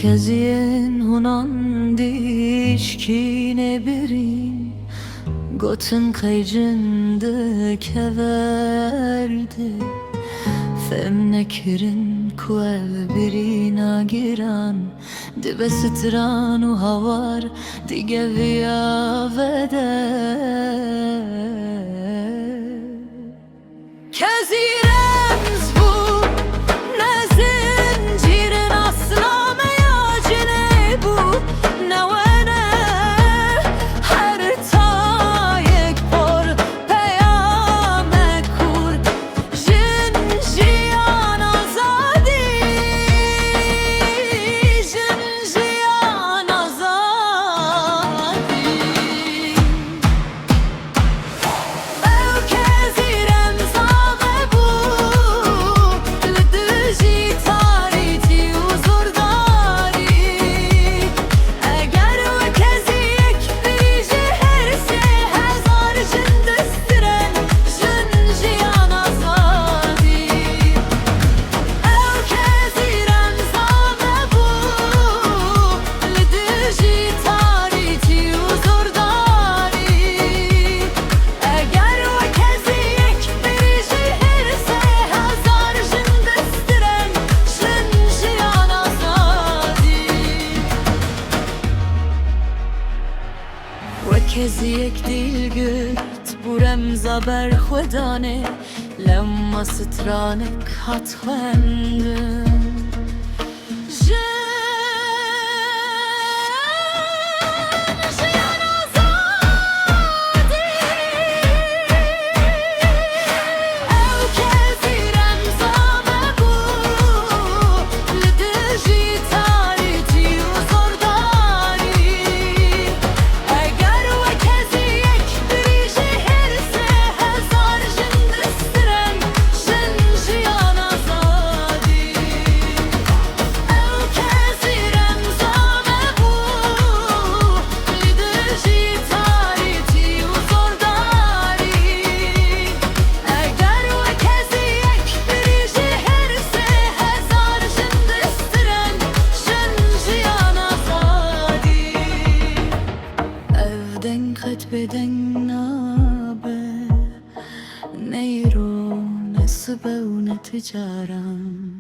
Kezien hunan dişkine birin Gotun kaycındı keverdi Femnekirin kuel birina giran Dibe stran u havar dige via vede Kezirens bu ne zincirin asla meyacine bu ne vene her tayek por peyame kur jin jiyan azadi jin jiyan azadi ev kezirem zame bu lüdüji tariti uzurdari eğer o keziyek biriji herse hezar jindestiren jin jiyan azadi ev kezirem zame bu lüdüji tariti uzurdari eğer o keziyek biriji herse hezar jindestiren jin jiyan azadi وكزيك ديلقت برمزة برخودانه لما سترانك هتخندم بدن نابه نیرو نسبه و نتجارم